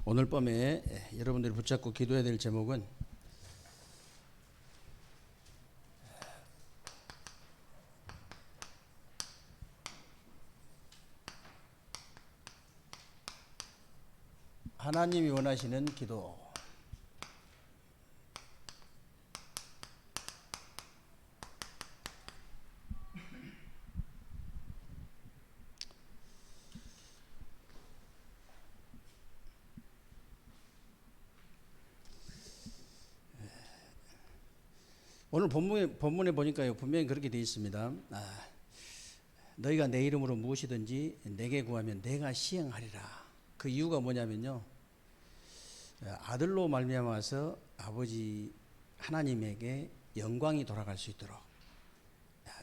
오늘 밤에 여러분들이 붙잡고 기도해야 될 제목은 하나님이 원하시는 기도. 오늘 본문에 보니까요, 분명히 그렇게 되어 있습니다. 너희가 내 이름으로 무엇이든지 내게 구하면 내가 시행하리라. 그 이유가 뭐냐면요, 아들로 말미암아서 아버지 하나님에게 영광이 돌아갈 수 있도록.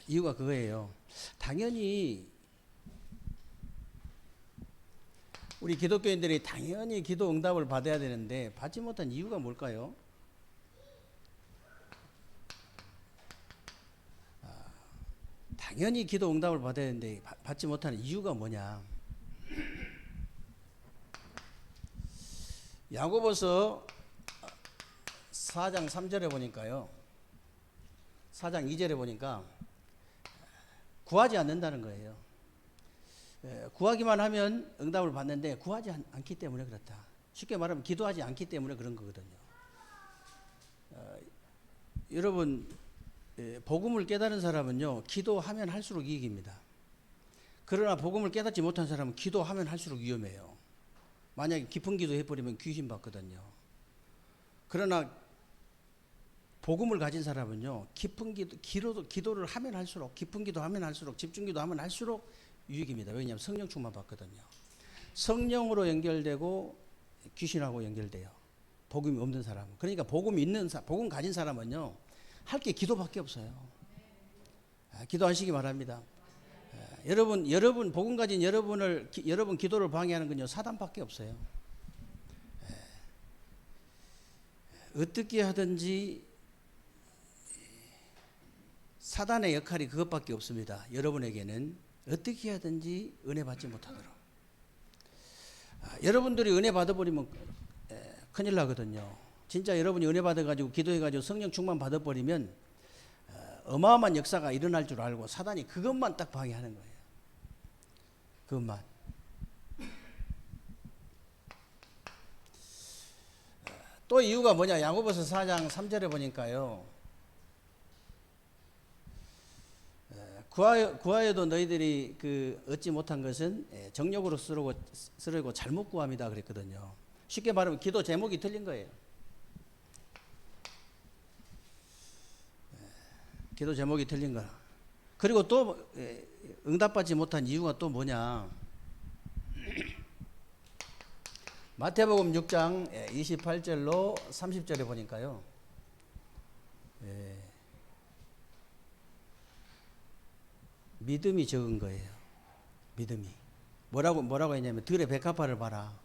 이유가 그거예요. 당연히 우리 기독교인들이 당연히 기도 응답을 받아야 되는데 받지 못한 이유가 뭘까요? 당연히 기도 응답을 받아야 되는데 받지 못하는 이유가 뭐냐? 야고보서 4장 3절에 보니까요, 4장 2절에 보니까 구하지 않는다는 거예요. 구하기만 하면 응답을 받는데 구하지 않기 때문에 그렇다. 쉽게 말하면 기도하지 않기 때문에 그런 거거든요. 여러분, 복음을 깨달은 사람은요, 기도하면 할수록 이익입니다. 그러나 복음을 깨닫지 못한 사람은 기도하면 할수록 위험해요. 만약에 깊은 기도 해버리면 귀신 받거든요. 그러나 복음을 가진 사람은요, 깊은 기도를 하면 할수록, 깊은 기도하면 할수록, 집중 기도하면 할수록 유익입니다. 왜냐하면 성령 충만 받거든요. 성령으로 연결되고 귀신하고 연결돼요. 복음이 없는 사람은. 그러니까 복음 가진 사람은요, 할 게 기도밖에 없어요. 기도하시기 바랍니다. 여러분 복음 가진 여러분 기도를 방해하는 건요, 사단밖에 없어요. 어떻게 하든지 사단의 역할이 그것밖에 없습니다. 여러분에게는 어떻게 하든지 은혜 받지 못하도록. 여러분들이 은혜 받아버리면 큰일 나거든요. 진짜 여러분이 은혜 받아가지고 기도해가지고 성령 충만 받아버리면 어마어마한 역사가 일어날 줄 알고 사단이 그것만 딱 방해하는 거예요. 그것만. 또 이유가 뭐냐? 야고보서 4장 3절에 보니까요, 구하여도 너희들이 얻지 못한 것은 정욕으로 쓰려고 잘못 구함이다 그랬거든요. 쉽게 말하면 기도 제목이 틀린 거예요. 기도 제목이 틀린 거야. 그리고 또 응답받지 못한 이유가 또 뭐냐? 마태복음 6장 28절로 30절에 보니까요, 믿음이 적은 거예요. 믿음이. 뭐라고 했냐면, 들의 백합화를 봐라.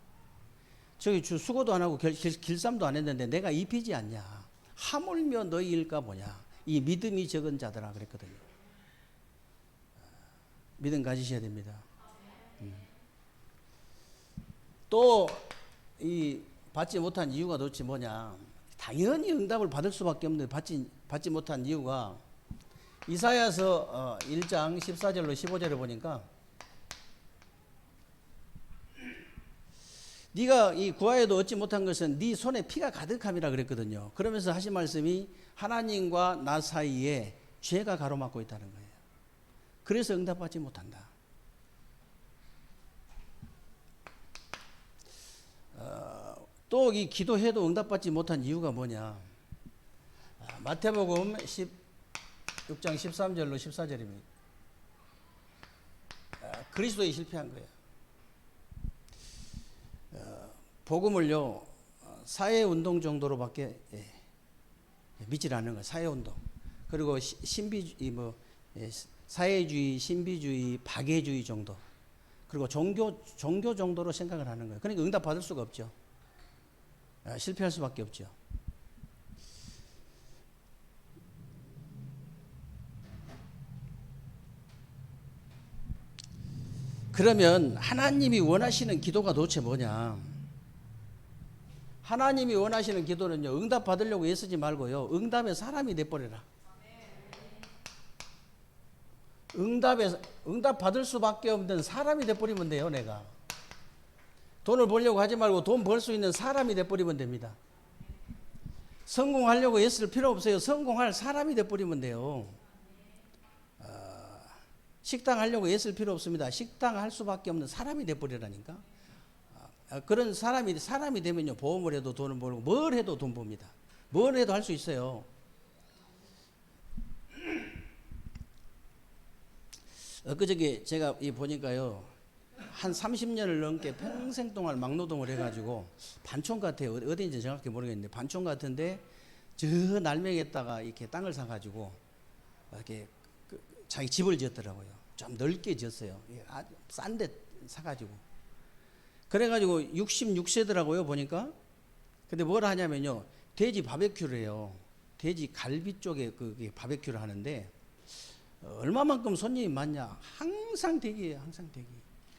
저기 수고도 안 하고 길쌈도 안 했는데 내가 입히지 않냐? 하물며 너희일까 보냐? 이 믿음이 적은 자들아 그랬거든요. 믿음 가지셔야 됩니다. 또 이 받지 못한 이유가 도대체 뭐냐? 당연히 응답을 받을 수밖에 없는데 받지 못한 이유가 이사야서 1장 14절로 15절에 보니까, 네가 이 구하여도 얻지 못한 것은 네 손에 피가 가득함이라 그랬거든요. 그러면서 하신 말씀이 하나님과 나 사이에 죄가 가로막고 있다는 거예요. 그래서 응답받지 못한다. 또 이 기도해도 응답받지 못한 이유가 뭐냐? 마태복음 6장 13절로 14절입니다. 그리스도에 실패한 거예요. 복음을요, 사회운동 정도로밖에 믿질 않는 거예요. 사회운동. 그리고 사회주의, 신비주의, 박애주의 정도. 그리고 종교 정도로 생각을 하는 거예요. 그러니까 응답 받을 수가 없죠. 실패할 수밖에 없죠. 그러면 하나님이 원하시는 기도가 도대체 뭐냐? 하나님이 원하시는 기도는요, 응답 받으려고 애쓰지 말고요, 응답의 사람이 돼버려라. 응답 받을 수밖에 없는 사람이 돼버리면 돼요. 내가 돈을 벌려고 하지 말고 돈 벌 수 있는 사람이 돼버리면 됩니다. 성공하려고 애쓸 필요 없어요. 성공할 사람이 돼버리면 돼요. 식당 하려고 애쓸 필요 없습니다. 식당 할 수밖에 없는 사람이 돼버리라니까. 그런 사람이 되면요, 보험을 해도 돈을 벌고 뭘 해도 돈 법니다. 뭘 해도 할 수 있어요. 엊그저께 제가 보니까요, 한 30년을 넘게 평생 동안 막노동을 해가지고 반촌 같아요. 어디인지 정확히 모르겠는데 반촌 같은데 저 날명에다가 이렇게 땅을 사가지고 이렇게 자기 집을 지었더라고요. 좀 넓게 지었어요. 아주 싼 데 사가지고. 그래가지고 66세더라고요 보니까. 근데 뭘 하냐면요, 돼지 바베큐를 해요. 돼지 갈비 쪽에 그 바베큐를 하는데 얼마만큼 손님이 많냐? 항상 대기예요, 항상 대기.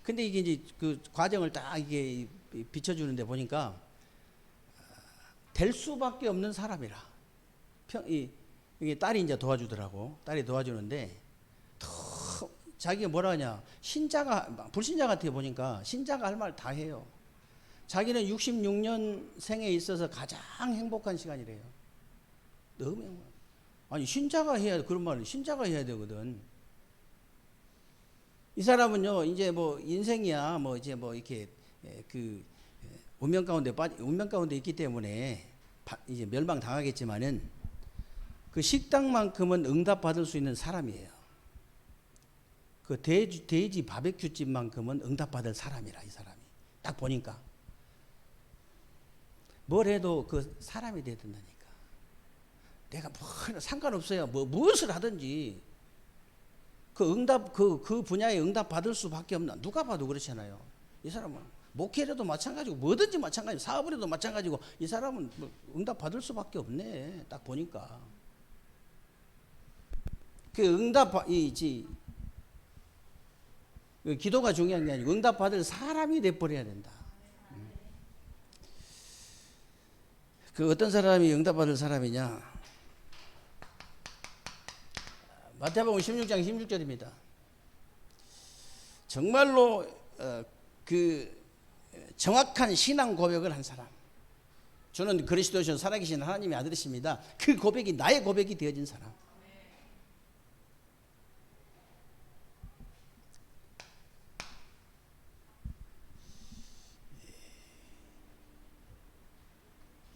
근데 이게 이제 그 과정을 딱 이게 비춰주는데 보니까 될 수밖에 없는 사람이라. 이게 딸이 이제 도와주더라고. 딸이 도와주는데 자기가 뭐라 하냐? 불신자 같아 보니까 신자가 할 말 다 해요. 자기는 66년생에 있어서 가장 행복한 시간이래요. 너무 행복. 아니 신자가 해야 그런 말은 신자가 해야 되거든. 이 사람은요, 이제 뭐 인생이야 뭐 이제 뭐 이렇게 그 운명 가운데 있기 때문에 이제 멸망 당하겠지만은 그 식당만큼은 응답 받을 수 있는 사람이에요. 그 돼지 바베큐 집만큼은 응답 받을 사람이라. 이 사람이 딱 보니까 뭘 해도 그 사람이 돼야 된다니까. 내가 뭐 상관없어요. 무엇을 하든지 그 분야에 응답 받을 수밖에 없나. 누가 봐도 그렇잖아요. 이 사람은 목회라도 마찬가지고 뭐든지 마찬가지고 사업을 해도 마찬가지고 이 사람은 뭐 응답 받을 수밖에 없네. 딱 보니까 그 기도가 중요한 게 아니고 응답 받을 사람이 돼버려야 된다. 그 어떤 사람이 응답 받을 사람이냐? 마태복음 16장 16절입니다. 정말로 그 정확한 신앙 고백을 한 사람. 저는 그리스도시요 살아계신 하나님의 아들이십니다. 그 고백이 나의 고백이 되어진 사람.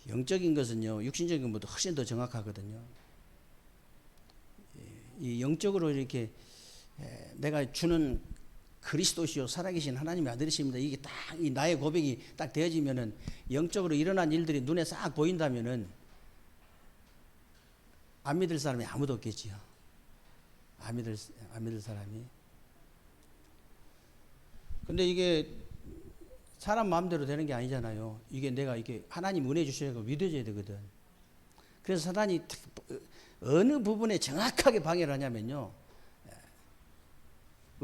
영적인 것은요, 육신적인 것보다 훨씬 더 정확하거든요. 이 영적으로 이렇게 내가 주는 그리스도시요 살아계신 하나님의 아들이십니다. 이게 딱 이 나의 고백이 딱 되어지면은 영적으로 일어난 일들이 눈에 싹 보인다면은 안 믿을 사람이 아무도 없겠지요. 안 믿을 사람이. 근데 이게 사람 마음대로 되는 게 아니잖아요. 이게 내가 이게 하나님 은혜 주셔야 믿어져야 되거든. 그래서 사단이 어느 부분에 정확하게 방해를 하냐면요,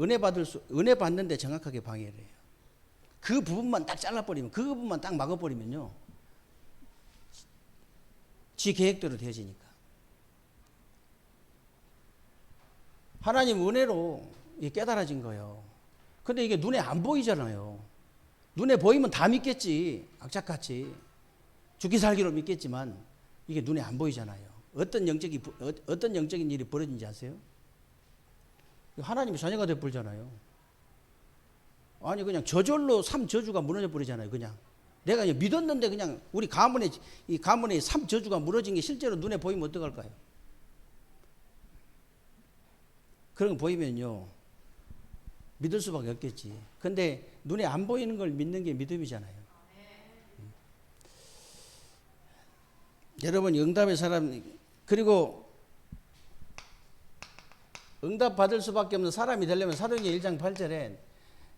은혜 받는데 정확하게 방해를 해요. 그 부분만 딱 잘라버리면, 그 부분만 딱 막아버리면요, 지 계획대로 되어지니까. 하나님 은혜로 깨달아진 거예요. 근데 이게 눈에 안 보이잖아요. 눈에 보이면 다 믿겠지. 악착같이 죽기 살기로 믿겠지만 이게 눈에 안 보이잖아요. 어떤 영적인 일이 벌어진지 아세요? 하나님의 자녀가 되어버리잖아요. 아니 그냥 저절로 3저주가 무너져 버리잖아요. 그냥 내가 믿었는데 그냥 우리 가문의 3저주가 무너진 게 실제로 눈에 보이면 어떡할까요? 그런 거 보이면요, 믿을 수밖에 없겠지. 근데 눈에 안 보이는 걸 믿는 게 믿음이잖아요. 여러분, 응답의 사람, 그리고 응답 받을 수밖에 없는 사람이 되려면 사도행전 1장 8절에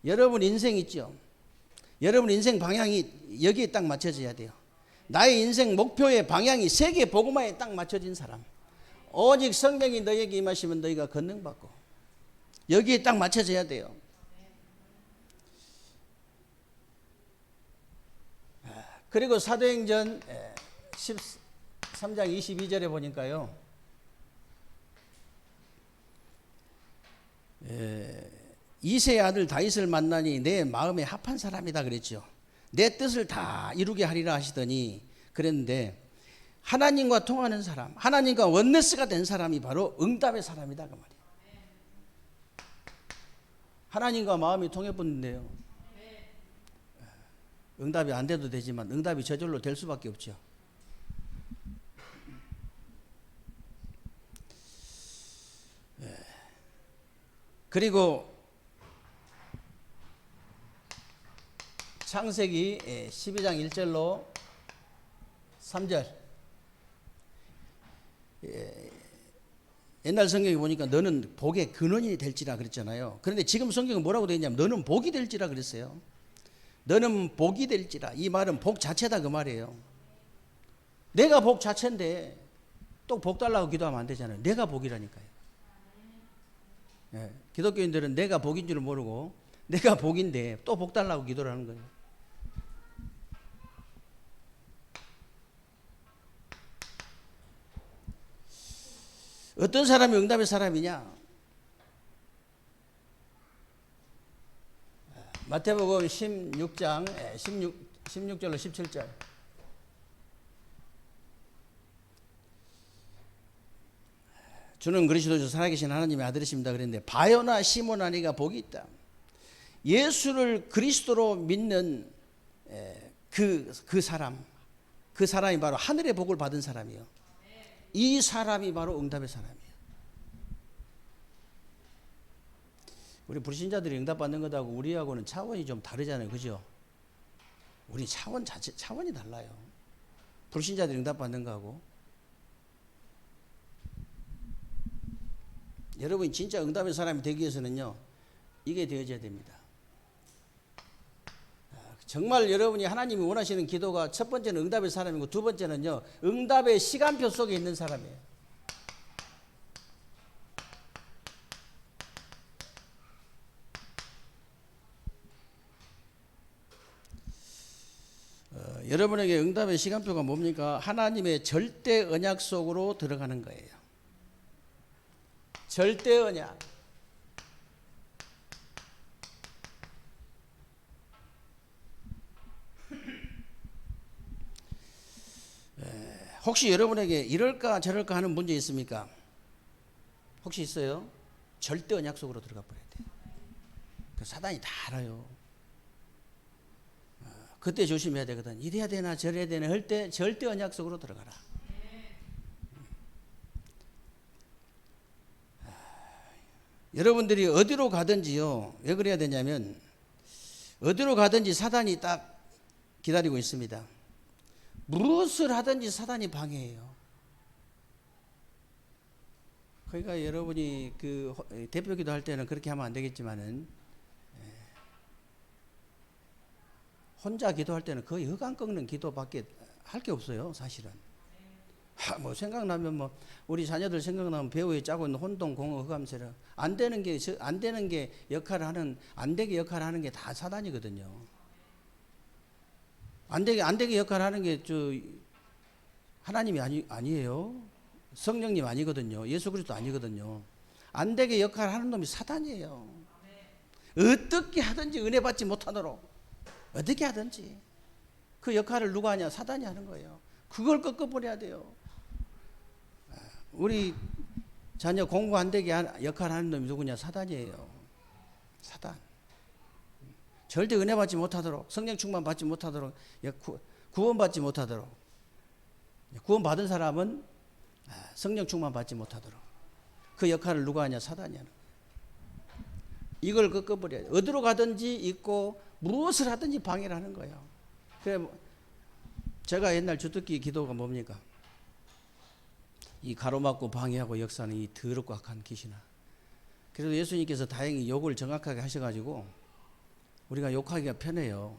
여러분 인생 있죠. 여러분 인생 방향이 여기에 딱 맞춰져야 돼요. 나의 인생 목표의 방향이 세계 복음화에 딱 맞춰진 사람. 오직 성령이 너에게 임하시면 너희가 권능받고. 여기에 딱 맞춰져야 돼요. 그리고 사도행전 13장 22절에 보니까요. 이새의 아들 다윗을 만나니 내 마음에 합한 사람이다 그랬죠. 내 뜻을 다 이루게 하리라 하시더니 그랬는데 하나님과 통하는 사람, 하나님과 원네스가 된 사람이 바로 응답의 사람이다 그 말이에요. 하나님과 마음이 통해버린대요. 응답이 안 돼도 되지만 응답이 저절로 될 수밖에 없죠. 그리고 창세기 12장 1절로 3절 옛날 성경에 보니까 너는 복의 근원이 될지라 그랬잖아요. 그런데 지금 성경은 뭐라고 되어 있냐면 너는 복이 될지라 그랬어요. 너는 복이 될지라. 이 말은 복 자체다 그 말이에요. 내가 복 자체인데 또 복 달라고 기도하면 안 되잖아요. 내가 복이라니까요. 기독교인들은 내가 복인 줄 모르고 내가 복인데 또 복 달라고 기도를 하는 거예요. 어떤 사람이 응답의 사람이냐? 마태복음 16장 16절로 17절. 주는 그리스도죠 살아계신 하나님의 아들이십니다 그랬는데 바요나 시몬아 네가 복이 있다. 예수를 그리스도로 믿는 그 사람이 바로 하늘의 복을 받은 사람이요. 이 사람이 바로 응답의 사람이에요. 우리 불신자들이 응답받는 것하고 우리하고는 차원이 좀 다르잖아요. 그죠? 우리 차원이 달라요. 불신자들이 응답받는 거하고. 여러분이 진짜 응답의 사람이 되기 위해서는요. 이게 되어져야 됩니다. 정말 여러분이 하나님이 원하시는 기도가 첫 번째는 응답의 사람이고 두 번째는요. 응답의 시간표 속에 있는 사람이에요. 여러분에게 응답의 시간표가 뭡니까? 하나님의 절대 언약 속으로 들어가는 거예요. 절대 언약. 혹시 여러분에게 이럴까 저럴까 하는 문제 있습니까? 혹시 있어요? 절대 언약 속으로 들어가 버려야 돼요. 사단이 다 알아요. 그때 조심해야 되거든. 이래야 되나 저래야 되나 할 때 절대 언약 속으로 들어가라. 여러분들이 어디로 가든지요. 왜 그래야 되냐면 어디로 가든지 사단이 딱 기다리고 있습니다. 무엇을 하든지 사단이 방해해요. 그러니까 여러분이 그 대표 기도할 때는 그렇게 하면 안 되겠지만은 혼자 기도할 때는 거의 흑안 꺾는 기도밖에 할 게 없어요, 사실은. 뭐 생각나면 뭐 우리 자녀들 생각나면 배우에 짜고 있는 혼동, 공허, 흑암세력 안 되는 게 역할을 하는 안 되게 역할을 하는 게 다 사단이거든요. 안 되게 역할을 하는 게 하나님이 아니에요. 성령님 아니거든요. 예수 그리스도 아니거든요. 안 되게 역할을 하는 놈이 사단이에요. 어떻게 하든지 은혜 받지 못하도록 어떻게 하든지 그 역할을 누가 하냐? 사단이 하는 거예요. 그걸 꺾어버려야 돼요. 우리 자녀 공부 안 되게 역할을 하는 놈이 누구냐? 사단이에요. 사단. 절대 은혜 받지 못하도록, 성령 충만 받지 못하도록, 구원 받지 못하도록. 구원 받은 사람은 성령 충만 받지 못하도록. 그 역할을 누가 하냐? 사단이 하는 거예요. 이걸 꺾어버려야 돼요. 어디로 가든지 있고 무엇을 하든지 방해를 하는 거예요. 그래 제가 옛날 주특기 기도가 뭡니까? 이 가로막고 방해하고 역사는 이 더럽고 악한 귀신아. 그래도 예수님께서 다행히 욕을 정확하게 하셔가지고 우리가 욕하기가 편해요.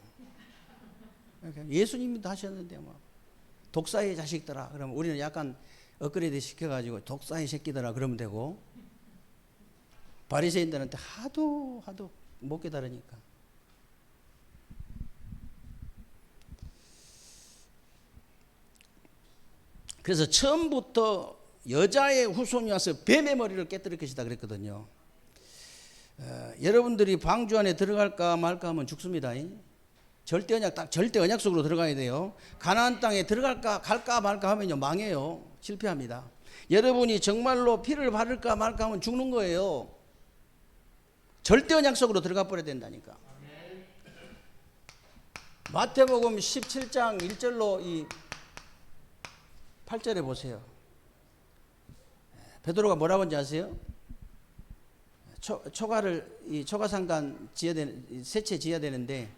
예수님도 하셨는데 뭐 독사의 자식들아 그러면 우리는 약간 업그레이드 시켜가지고 독사의 새끼들아 그러면 되고 바리새인들한테 하도 못 깨달으니까 그래서 처음부터 여자의 후손이 와서 뱀의 머리를 깨뜨릴 것이다 그랬거든요. 여러분들이 방주 안에 들어갈까 말까 하면 죽습니다. 절대 언약, 딱 절대 언약 속으로 들어가야 돼요. 가나안 땅에 들어갈까 갈까 말까 하면요 망해요. 실패합니다. 여러분이 정말로 피를 바를까 말까 하면 죽는 거예요. 절대 언약 속으로 들어가 버려야 된다니까. 마태복음 17장 1절로 이 8절에 보세요. 베드로가 뭐라고 하는지 아세요? 초가를 이 초가상간 지어야 되는 세채 지어야 되는데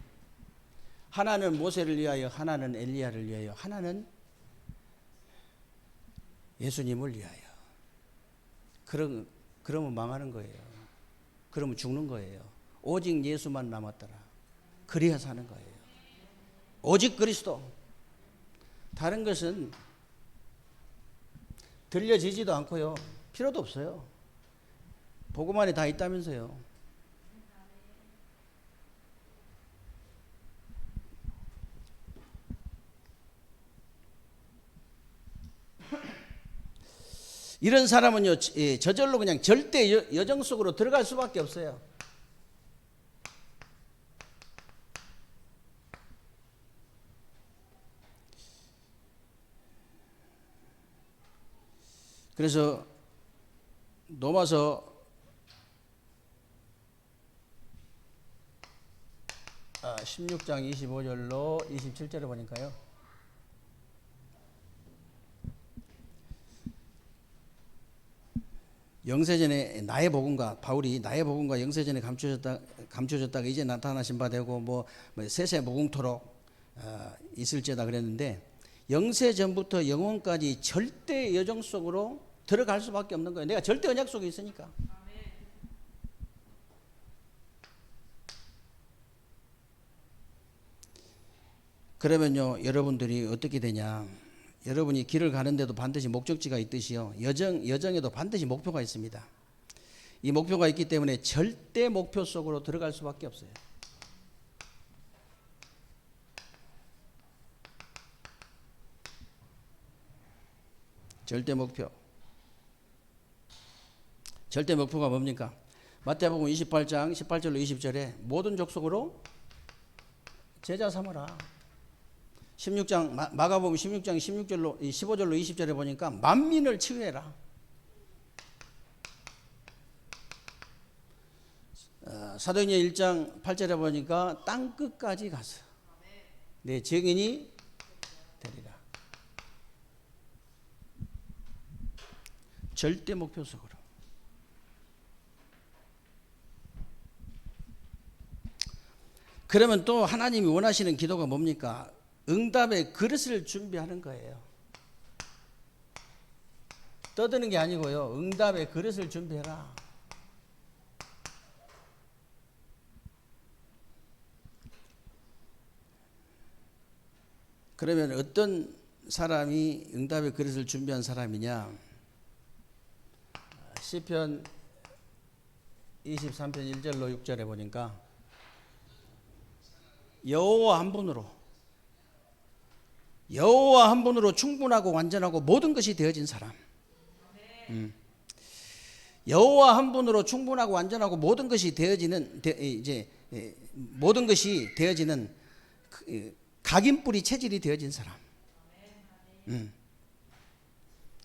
하나는 모세를 위하여, 하나는 엘리야를 위하여, 하나는 예수님을 위하여. 그러면 망하는 거예요. 그러면 죽는 거예요. 오직 예수만 남았더라. 그래야 사는 거예요. 오직 그리스도. 다른 것은 들려지지도 않고요. 필요도 없어요. 복음 안에 다 있다면서요. 이런 사람은요, 저절로 그냥 절대 여정 속으로 들어갈 수밖에 없어요. 그래서 로마서 16장 25절로 27절에 보니까요. 영세전에 나의 복음과 바울이 나의 복음과 영세전에 감춰졌다가 이제 나타나신 바 되고 뭐 세세 무궁토록 있을지어다 그랬는데 영세전부터 영원까지 절대 여정 속으로 들어갈 수밖에 없는 거예요. 내가 절대 언약 속에 있으니까. 그러면요, 여러분들이 어떻게 되냐? 여러분이 길을 가는데도 반드시 목적지가 있듯이요, 여정에도 반드시 목표가 있습니다. 이 목표가 있기 때문에 절대 목표 속으로 들어갈 수밖에 없어요. 절대 목표. 절대 목표가 뭡니까? 마태복음 28장 18절로 20절에 모든 족속으로 제자 삼으라. 16장 마가복음 16장 16절로 15절로 20절에 보니까 만민을 치유해라. 사도행전 1장 8절에 보니까 땅 끝까지 가서 내 증인이 되리라. 절대 목표 속으로. 그러면 또 하나님이 원하시는 기도가 뭡니까? 응답의 그릇을 준비하는 거예요. 떠드는 게 아니고요. 응답의 그릇을 준비해라. 그러면 어떤 사람이 응답의 그릇을 준비한 사람이냐? 시편 23편 1절로 6절에 보니까 여호와 한 분으로 충분하고 완전하고 모든 것이 되어진 사람. 여호와 한 분으로 충분하고 완전하고 모든 것이 되어지는 모든 것이 되어지는 각인뿌리 체질이 되어진 사람.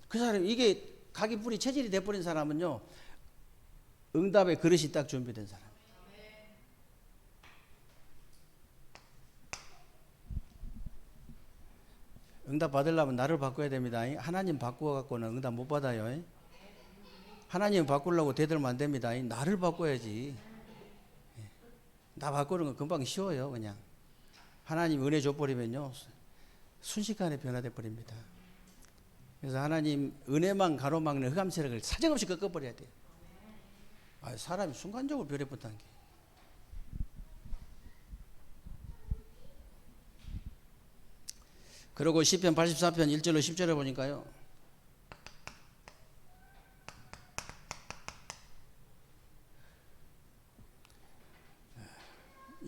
그 사람, 이게 각인뿌리 체질이 되어버린 사람은요, 응답의 그릇이 딱 준비된 사람. 응답 받으려면 나를 바꿔야 됩니다. 하나님 바꾸어 갖고는 응답 못 받아요. 하나님 바꾸려고 대들면 안 됩니다. 나를 바꿔야지. 나 바꾸는 건 금방 쉬워요. 그냥 하나님 은혜 줘버리면요, 순식간에 변화돼 버립니다. 그래서 하나님 은혜만 가로막는 흑암 세력을 사정없이 꺾어버려야 돼요. 사람이 순간적으로 별에 붙다는 게. 그리고 시편 84편 1절로 10절에 보니까요,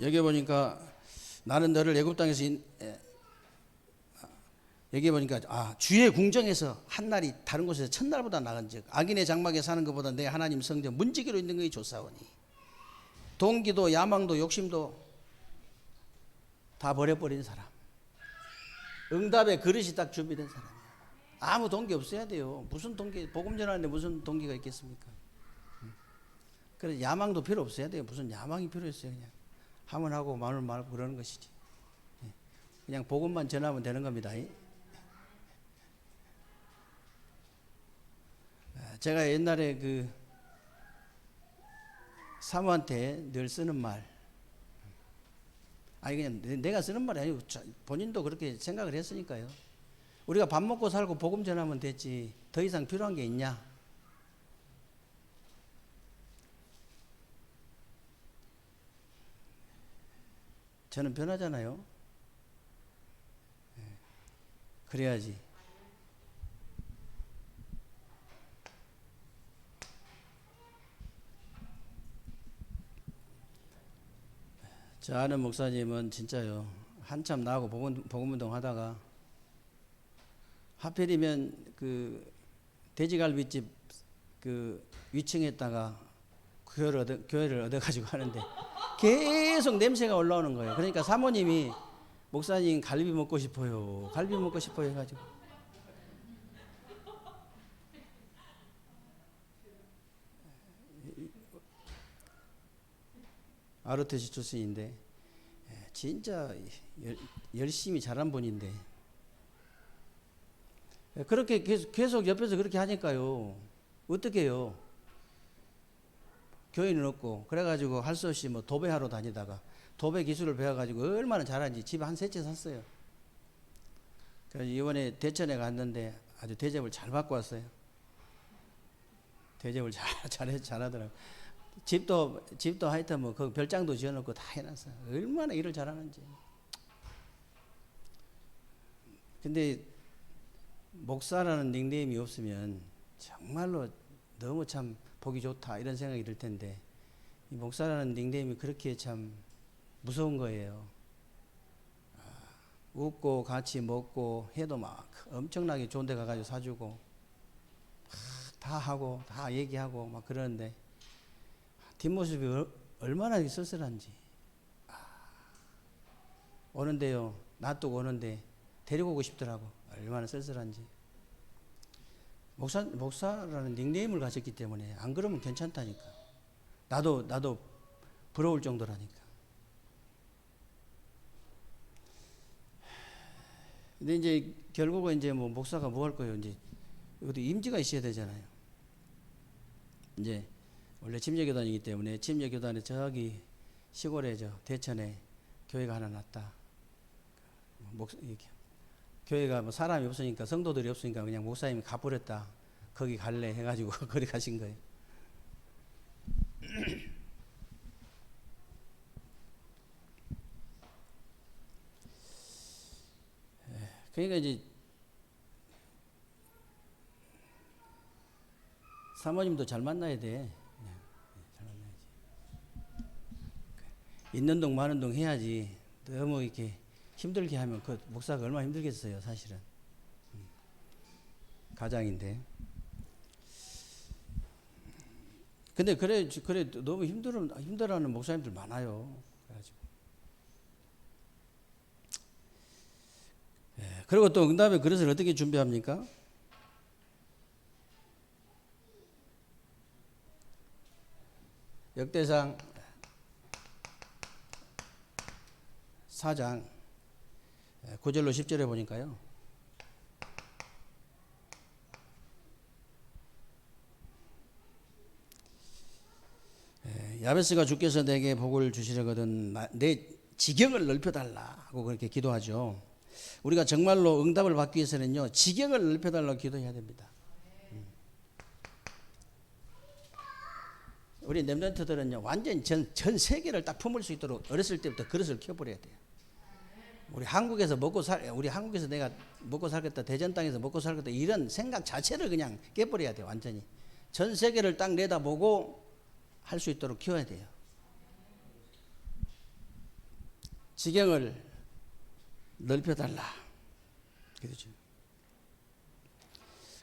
여기 보니까 나는 너를 애굽 땅에서 여기 보니까 주의 궁정에서 한 날이 다른 곳에서 첫날보다 나은즉 악인의 장막에 사는 것보다 내 하나님 성전 문지기로 있는 것이 좋사오니. 동기도 야망도 욕심도 다 버려버린 사람. 응답의 그릇이 딱 준비된 사람이야. 아무 동기 없어야 돼요. 무슨 동기, 복음 전하는데 무슨 동기가 있겠습니까? 그래서 야망도 필요 없어야 돼요. 무슨 야망이 필요했어요. 그냥 하면 하고 말을 말고 그러는 것이지. 그냥 복음만 전하면 되는 겁니다. 제가 옛날에 그 사모한테 늘 쓰는 말, 그냥 내가 쓰는 말이 아니고 본인도 그렇게 생각을 했으니까요. 우리가 밥 먹고 살고 복음 전하면 됐지 더 이상 필요한 게 있냐? 저는 변하잖아요. 그래야지. 저 아는 목사님은 진짜요. 한참 나하고 복음운동 하다가 하필이면 그 돼지갈비집 그 위층에다가 교회를 얻어가지고 하는데 계속 냄새가 올라오는 거예요. 그러니까 사모님이 목사님 갈비 먹고 싶어요. 갈비 먹고 싶어요 해가지고 아르테시 출신인데 진짜 열심히 잘한 분인데 그렇게 계속 옆에서 그렇게 하니까요. 어떻게 해요? 교인은 없고 그래가지고 할 수 없이 뭐 도배하러 다니다가 도배 기술을 배워가지고 얼마나 잘하는지 집에 한 세 채 샀어요. 그래서 이번에 대천에 갔는데 아주 대접을 잘 받고 왔어요. 대접을 잘하더라고요. 집도 하여튼 뭐 그 별장도 지어놓고 다 해놨어요. 얼마나 일을 잘하는지. 근데 목사라는 닉네임이 없으면 정말로 너무 참 보기 좋다 이런 생각이 들 텐데 이 목사라는 닉네임이 그렇게 참 무서운 거예요. 웃고 같이 먹고 해도 막 엄청나게 좋은 데 가가지고 사주고 다 하고 다 얘기하고 막 그러는데 뒷모습이 얼마나 쓸쓸한지. 오는데요, 놔두고 오는데 데리고 오고 싶더라고. 얼마나 쓸쓸한지. 목사라는 닉네임을 가졌기 때문에 안 그러면 괜찮다니까. 나도 부러울 정도라니까. 근데 이제 결국은 이제 뭐 목사가 뭐 할 거예요? 이제 어디 임지가 있어야 되잖아요. 이제 원래 침례교단이기 때문에 침례교단에 저기 시골에 대천에 교회가 하나 났다. 교회가 뭐 사람이 없으니까 성도들이 없으니까 그냥 목사님이 가버렸다. 거기 갈래 해가지고 거기 가신 거예요. 그러니까 이제 사모님도 잘 만나야 돼. 잘 만나야지. 있는 동 마는 동 해야지. 너무 이렇게 힘들게 하면 그 목사가 얼마나 힘들겠어요, 사실은. 가장인데. 근데 그래 너무 힘들어하는 목사님들 많아요. 그래가지고. 그리고 또 응답의 그릇을 어떻게 준비합니까? 역대상 4장 9절로 10절에 보니까요. 야베스가 주께서 내게 복을 주시려거든 내 지경을 넓혀달라 하고 그렇게 기도하죠. 우리가 정말로 응답을 받기 위해서는요, 지경을 넓혀달라고 기도해야 됩니다. 우리 렘넌트들은요, 완전 전 세계를 딱 품을 수 있도록 어렸을 때부터 그릇을 켜버려야 돼요. 우리 한국에서 내가 먹고 살겠다, 대전 땅에서 먹고 살겠다, 이런 생각 자체를 그냥 깨버려야 돼요, 완전히. 전 세계를 딱 내다보고 할 수 있도록 키워야 돼요. 지경을 넓혀달라. 그렇죠.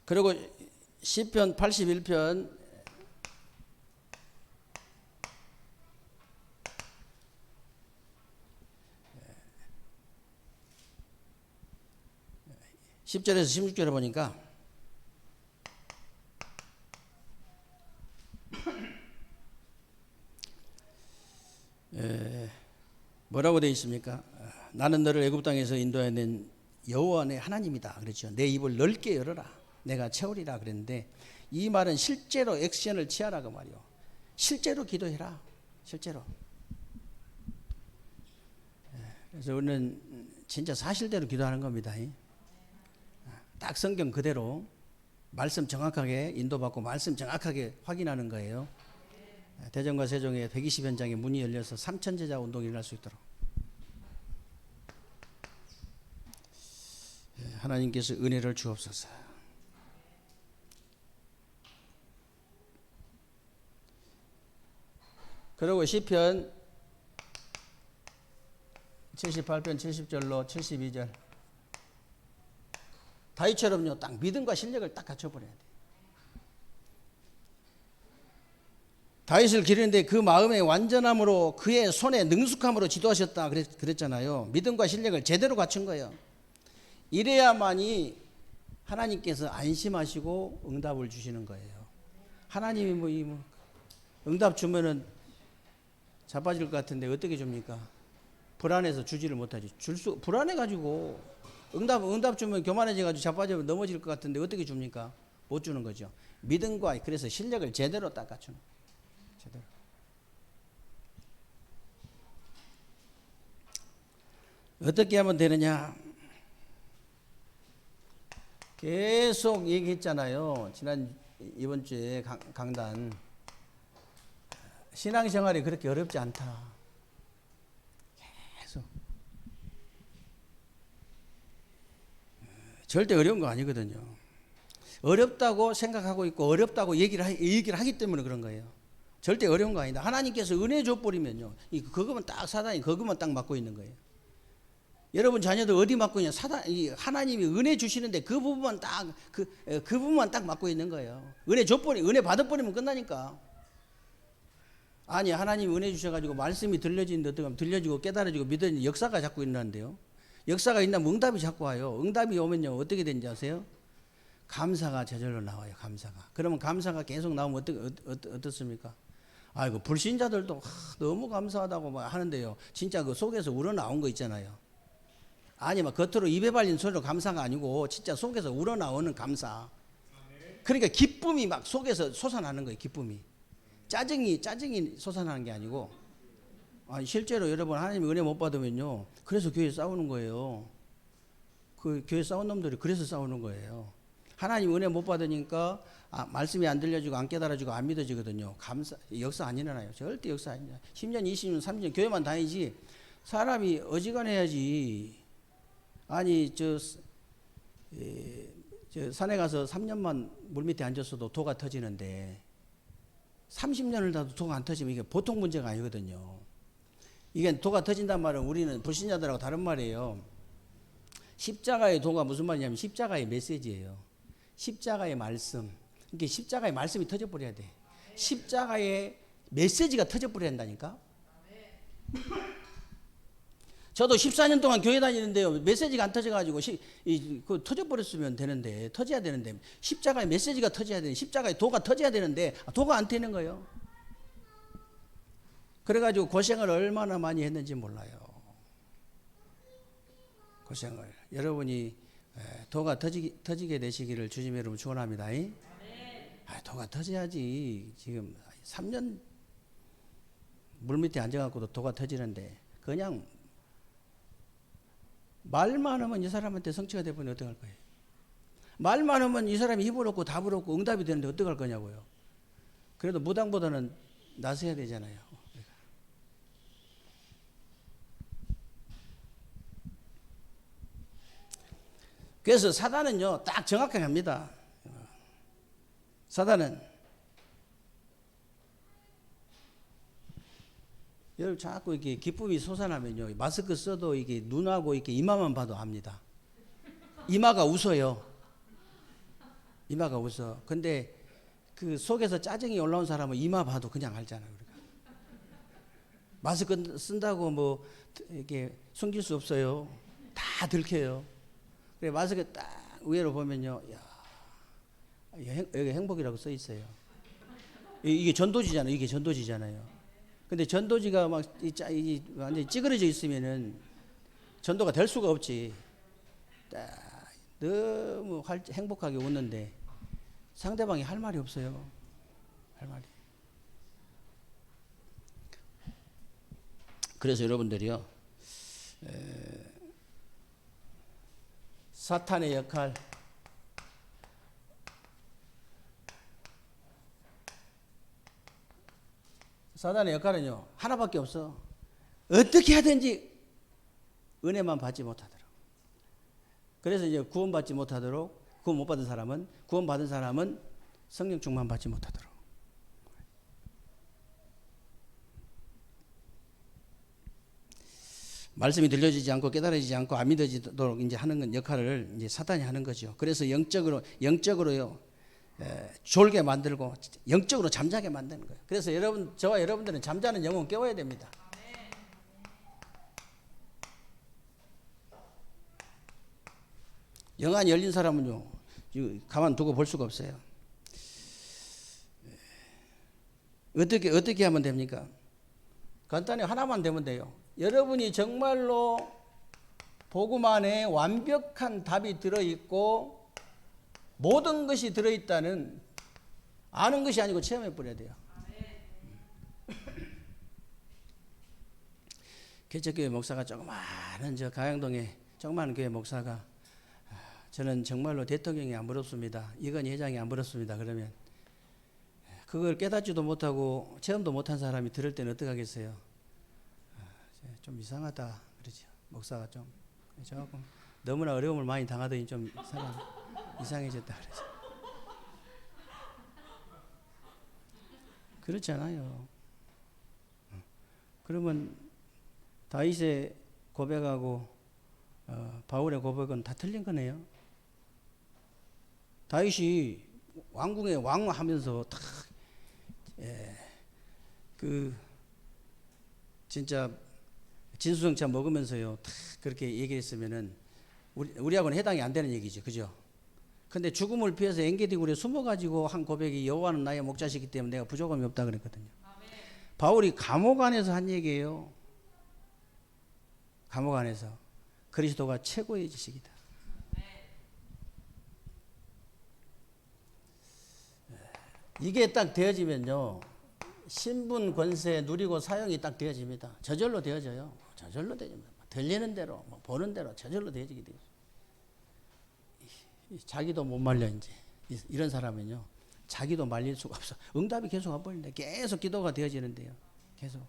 그리고 시편 81편 10절에서 16절에 보니까 뭐라고 되어 있습니까? 나는 너를 애굽 땅에서 인도해낸 여호와 내 하나님이다. 그렇죠. 내 입을 넓게 열어라. 내가 채우리라 그랬는데 이 말은 실제로 액션을 취하라 그 말이요. 실제로 기도해라. 실제로. 그래서 우리는 진짜 사실대로 기도하는 겁니다. 딱 성경 그대로 말씀 정확하게 인도받고 말씀 정확하게 확인하는 거예요. 대전과 세종의 120현장에 문이 열려서 3,000제자 운동이 일어날 수 있도록 하나님께서 은혜를 주옵소서. 그리고 시편 78편 70절로 72절 다윗처럼요 딱 믿음과 실력을 딱 갖춰버려야 돼. 다윗을 기르는데 그 마음의 완전함으로 그의 손에 능숙함으로 지도하셨다 그랬잖아요. 믿음과 실력을 제대로 갖춘 거예요. 이래야만이 하나님께서 안심하시고 응답을 주시는 거예요. 하나님이 응답 주면은 자빠질 것 같은데 어떻게 줍니까? 불안해서 주지를 못하지. 불안해가지고 응답 주면 교만해져가지고 자빠지면 넘어질 것 같은데 어떻게 줍니까? 못 주는 거죠. 믿음과 그래서 실력을 제대로 딱 갖추는 거예요. 제대로. 어떻게 하면 되느냐? 계속 얘기했잖아요. 이번 주에 강단. 신앙생활이 그렇게 어렵지 않다. 계속. 절대 어려운 거 아니거든요. 어렵다고 생각하고 있고 어렵다고 얘기를 하기 때문에 그런 거예요. 절대 어려운 거 아니다. 하나님께서 은혜 줘버리면요. 그것만 딱 사단이 그것만 딱 맡고 있는 거예요. 여러분 자녀들 어디 맡고 있냐? 하나님이 은혜 주시는데 그 부분만 딱 그 부분만 딱 맡고 있는 거예요. 은혜 받아버리면 끝나니까. 아니 하나님이 은혜 주셔가지고 말씀이 들려지는데 어떻게 하면 들려지고 깨달아지고 믿어지는 역사가 자꾸 일어나는데요. 역사가 있나면 응답이 자꾸 와요. 응답이 오면요 어떻게 되는지 아세요? 감사가 저절로 나와요. 감사가. 그러면 감사가 계속 나오면 어떻습니까? 아이고 불신자들도 너무 감사하다고 막 하는데요. 진짜 그 속에서 우러나온 거 있잖아요. 아니 막 겉으로 입에 발린 소리로 감사가 아니고 진짜 속에서 우러나오는 감사. 그러니까 기쁨이 막 속에서 솟아나는 거예요. 기쁨이. 짜증이 솟아나는 게 아니고. 아니 실제로 여러분 하나님 은혜 못 받으면요. 그래서 교회 싸우는 거예요. 그 교회 싸운 놈들이 그래서 싸우는 거예요. 하나님 은혜 못 받으니까 말씀이 안 들려지고 안 깨달아지고 안 믿어지거든요. 역사 안 일어나요. 절대 역사 안 일어나요. 10년, 20년, 30년 교회만 다니지 사람이 어지간해야지. 아니 저 산에 가서 3년만 물밑에 앉았어도 도가 터지는데 30년을 다도 도가 안 터지면 이게 보통 문제가 아니거든요. 이게 도가 터진단 말은 우리는 불신자들하고 다른 말이에요. 십자가의 도가 무슨 말이냐면 십자가의 메시지예요. 십자가의 말씀. 그러니까 십자가의 말씀이 터져버려야 돼. 십자가의 메시지가 터져버려야 한다니까. 저도 14년 동안 교회 다니는데요. 메시지가 안 터져가지고 터져버렸으면 되는데 터져야 되는데 십자가의 메시지가 터져야 되는데 십자가의 도가 터져야 되는데 도가 안 터지는 거예요. 그래가지고 고생을 얼마나 많이 했는지 몰라요. 고생을. 여러분이 도가 터지게 되시기를 주님 여러분 축원합니다. 도가 터져야지. 지금 3년 물밑에 앉아갖고도 도가 터지는데 그냥 말만 하면 이 사람한테 성취가 되면 어떡할 거예요? 말만 하면 이 사람이 입을 얻고 답을 얻고 응답이 되는데 어떡할 거냐고요. 그래도 무당보다는 나서야 되잖아요. 그래서 사단은요 딱 정확하게 합니다. 사단은 여러분 자꾸 이렇게 기쁨이 솟아나면요 마스크 써도 이게 눈하고 이렇게 이마만 봐도 압니다. 이마가 웃어요. 이마가 웃어. 근데 그 속에서 짜증이 올라온 사람은 이마 봐도 그냥 알잖아요. 우리가. 마스크 쓴다고 뭐 이렇게 숨길 수 없어요. 다 들켜요. 그래 마스크 딱 위로 보면요, 야, 여기 행복이라고 써 있어요. 이게 전도지잖아요. 이게 전도지잖아요. 근데 전도지가 막 완전히 찌그러져 있으면은 전도가 될 수가 없지. 딱 너무 행복하게 웃는데 상대방이 할 말이 없어요. 할 말이. 그래서 여러분들이요, 사탄의 역할, 사탄의 역할은요 하나밖에 없어. 어떻게 하든지 은혜만 받지 못하도록. 그래서 이제 구원받지 못하도록, 구원 못 받은 사람은, 구원받은 사람은 성령 충만 받지 못하도록. 말씀이 들려지지 않고 깨달아지지 않고 안 믿어지도록 이제 하는 건 역할을 이제 사탄이 하는 거죠. 그래서 영적으로요, 졸게 만들고 영적으로 잠자게 만드는 거예요. 그래서 저와 여러분들은 잠자는 영혼 깨워야 됩니다. 영안이 열린 사람은요, 가만 두고 볼 수가 없어요. 어떻게 하면 됩니까? 간단히 하나만 되면 돼요. 여러분이 정말로 복음 안에 완벽한 답이 들어있고 모든 것이 들어있다는, 아는 것이 아니고 체험해 버려야 돼요. 개척교회 목사가 조그마한 저 가양동에 조그마한 교회 목사가, 저는 정말로 대통령이 안 부럽습니다. 이건 회장이 안 부럽습니다. 그러면 그걸 깨닫지도 못하고 체험도 못한 사람이 들을 때는 어떡하겠어요? 좀 이상하다 그러죠. 목사가 좀 조금 너무나 어려움을 많이 당하더니 좀 이상해졌다 그러죠. 그렇잖아요. 그러면 다윗의 고백하고 바울의 고백은 다 틀린 거네요. 다윗이 왕궁에 왕하면서 딱 진짜 진수성찬 먹으면서요 딱 그렇게 얘기했으면은 우리하고는 해당이 안 되는 얘기죠, 그죠? 근데 죽음을 피해서 엥게디굴에 숨어가지고 한 고백이 여호와는 나의 목자시기 때문에 내가 부족함이 없다 그랬거든요. 바울이 감옥 안에서 한 얘기예요. 감옥 안에서 그리스도가 최고의 지식이다. 이게 딱 되어지면요, 신분, 권세, 누리고 사용이 딱 되어집니다. 저절로 되어져요. 저절로 되집니다. 들리는 대로, 보는 대로 저절로 되어지게 돼요. 자기도 못 말려 이제 이런 사람은요, 자기도 말릴 수가 없어. 응답이 계속 와버리는데 계속 기도가 되어지는데요. 계속.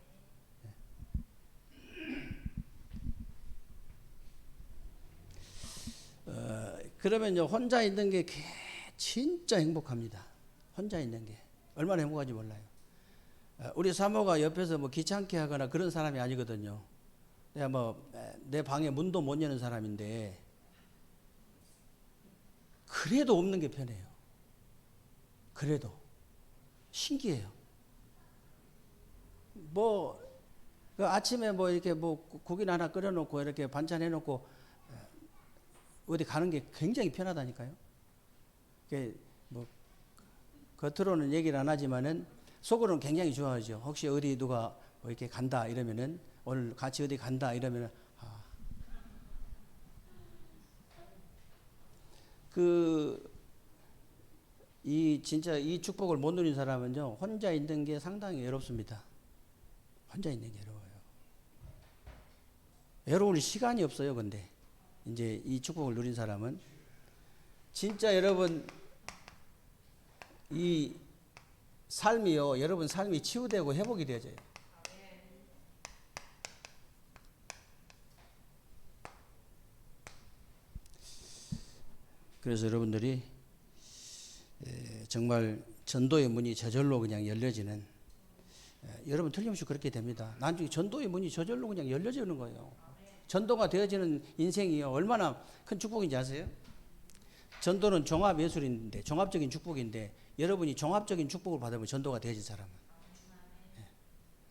그러면요, 혼자 있는 게 진짜 행복합니다. 혼자 있는 게 얼마나 행복한지 몰라요. 우리 사모가 옆에서 뭐 귀찮게 하거나 그런 사람이 아니거든요. 내가 뭐 내 방에 문도 못 여는 사람인데 그래도 없는 게 편해요. 그래도 신기해요. 뭐 아침에 뭐 이렇게 뭐 국이나 하나 끓여놓고 이렇게 반찬 해놓고 어디 가는 게 굉장히 편하다니까요. 뭐 겉으로는 얘기를 안 하지만은 속으로는 굉장히 좋아하죠. 혹시 어디 누가 뭐 이렇게 간다 이러면은, 오늘 같이 어디 간다 이러면은, 진짜 이 축복을 못 누린 사람은요, 혼자 있는 게 상당히 외롭습니다. 혼자 있는 게 외로워요. 외로울 시간이 없어요. 근데 이제 이 축복을 누린 사람은 진짜 여러분 이 삶이요, 여러분 삶이 치유되고 회복이 되어져요. 그래서 여러분들이 정말 전도의 문이 저절로 그냥 열려지는, 여러분 틀림없이 그렇게 됩니다. 나중에 전도의 문이 저절로 그냥 열려지는 거예요. 전도가 되어지는 인생이요. 얼마나 큰 축복인지 아세요? 전도는 종합 예술인데, 종합적인 축복인데, 여러분이 종합적인 축복을 받으면 전도가 되어진 사람은.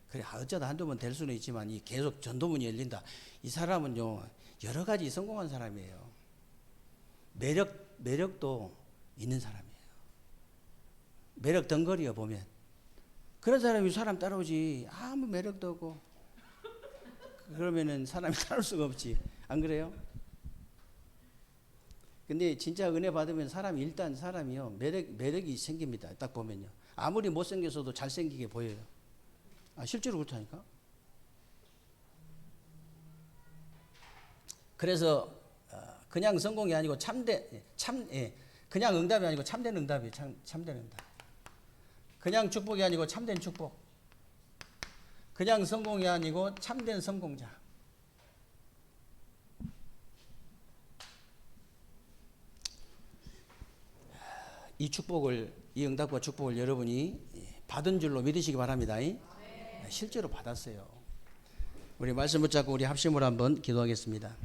그래, 어쩌다 한두 번 될 수는 있지만, 이 계속 전도문이 열린다. 이 사람은요, 여러 가지 성공한 사람이에요. 매력도 있는 사람이에요. 매력 덩거리여 보면. 그런 사람이 사람 따라오지. 아무 매력도 없고. 그러면은 사람이 따라올 수가 없지. 안 그래요? 근데 진짜 은혜 받으면 사람이 일단 사람이요. 매력이 생깁니다. 딱 보면요. 아무리 못생겼어도 잘생기게 보여요. 실제로 그렇다니까? 그래서 그냥 성공이 아니고 그냥 응답이 아니고 참된 응답이에요. 참된 응답. 그냥 축복이 아니고 참된 축복. 그냥 성공이 아니고 참된 성공자. 이 응답과 축복을 여러분이 받은 줄로 믿으시기 바랍니다. 실제로 받았어요. 우리 말씀 붙잡고 우리 합심으로 한번 기도하겠습니다.